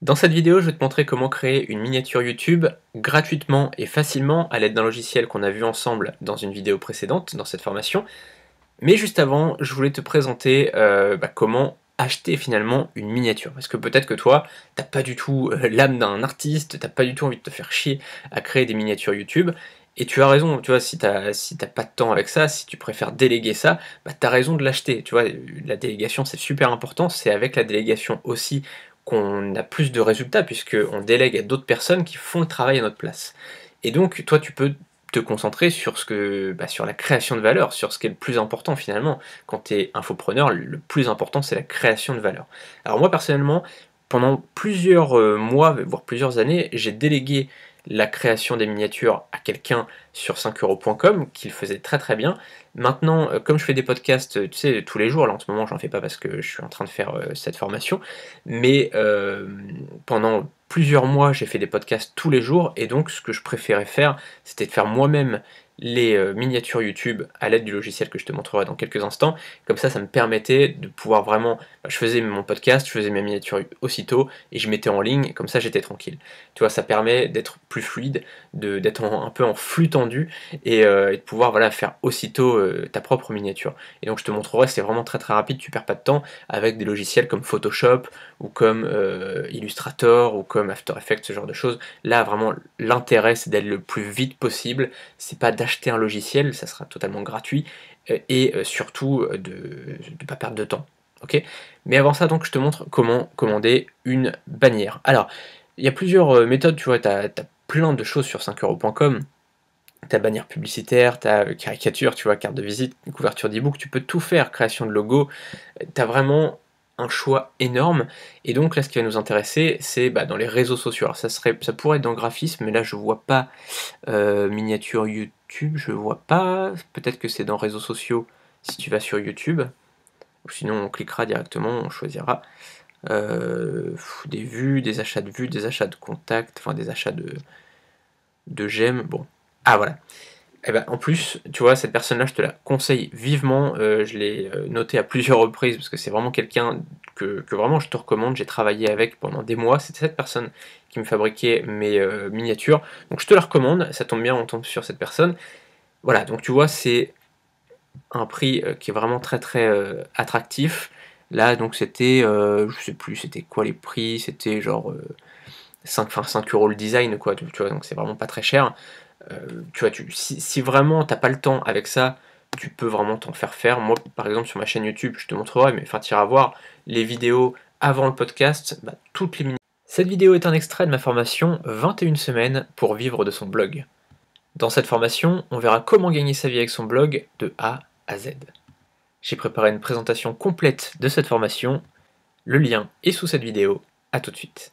Dans cette vidéo, je vais te montrer comment créer une miniature YouTube gratuitement et facilement à l'aide d'un logiciel qu'on a vu ensemble dans une vidéo précédente dans cette formation. Mais juste avant, je voulais te présenter comment acheter finalement une miniature. Parce que peut-être que toi, t'as pas du tout l'âme d'un artiste, t'as pas du tout envie de te faire chier à créer des miniatures YouTube. Et tu as raison, tu vois, si t'as pas de temps avec ça, si tu préfères déléguer ça, bah t'as raison de l'acheter. Tu vois, la délégation c'est super important, c'est avec la délégation aussi qu'on a plus de résultats, puisqu'on délègue à d'autres personnes qui font le travail à notre place. Et donc, toi, tu peux te concentrer sur sur la création de valeur, sur ce qui est le plus important finalement. Quand tu es infopreneur, le plus important c'est la création de valeur. Alors moi personnellement, pendant plusieurs mois, voire plusieurs années, j'ai délégué la création des miniatures à quelqu'un sur 5euros.com qui le faisait très très bien. Maintenant, comme je fais des podcasts, tu sais, tous les jours, là en ce moment j'en fais pas parce que je suis en train de faire cette formation, mais pendant plusieurs mois j'ai fait des podcasts tous les jours, et donc ce que je préférais faire, c'était de faire moi-même les miniatures YouTube à l'aide du logiciel que je te montrerai dans quelques instants. Comme ça me permettait de pouvoir vraiment, je faisais mon podcast, je faisais mes miniatures aussitôt et je mettais en ligne, comme ça j'étais tranquille. Tu vois, ça permet d'être plus fluide, d'être un peu en flux tendu, et de pouvoir voilà, faire aussitôt ta propre miniature. Et donc je te montrerai, c'est vraiment très très rapide, tu perds pas de temps avec des logiciels comme Photoshop ou comme Illustrator ou comme After Effects, ce genre de choses. Là vraiment l'intérêt c'est d'être le plus vite possible, c'est pas d'acheter un logiciel, ça sera totalement gratuit, et surtout de ne pas perdre de temps. Ok. Mais avant ça, donc, je te montre comment commander une bannière. Alors, il y a plusieurs méthodes, tu vois, tu as plein de choses sur 5euros.com. Ta bannière publicitaire, ta caricature, tu vois, carte de visite, couverture d'e-book, tu peux tout faire, création de logo, tu as vraiment un choix énorme. Et donc là, ce qui va nous intéresser, c'est dans les réseaux sociaux. Alors ça pourrait être dans le graphisme, mais là je vois pas miniature YouTube, je vois pas. Peut-être que c'est dans réseaux sociaux si tu vas sur YouTube. Ou sinon on cliquera directement, on choisira des vues, des achats de vues, des achats de contacts, enfin des achats de j'aime. Bon. Ah voilà. Eh ben, en plus, tu vois, cette personne-là, je te la conseille vivement. Je l'ai noté à plusieurs reprises parce que c'est vraiment quelqu'un que vraiment je te recommande. J'ai travaillé avec pendant des mois. C'était cette personne qui me fabriquait mes miniatures. Donc je te la recommande. Ça tombe bien, on tombe sur cette personne. Voilà, donc tu vois, c'est un prix qui est vraiment très très attractif. Là, donc c'était, je sais plus, c'était quoi les prix? C'était genre 5 euros le design, quoi. Tu vois, donc c'est vraiment pas très cher. Tu vois, si vraiment t'as pas le temps avec ça, tu peux vraiment t'en faire. Moi, par exemple, sur ma chaîne YouTube, je te montrerai, mais enfin, tu iras voir les vidéos avant le podcast, toutes les minutes. Cette vidéo est un extrait de ma formation 21 semaines pour vivre de son blog. Dans cette formation, on verra comment gagner sa vie avec son blog de A à Z. J'ai préparé une présentation complète de cette formation, le lien est sous cette vidéo, à tout de suite.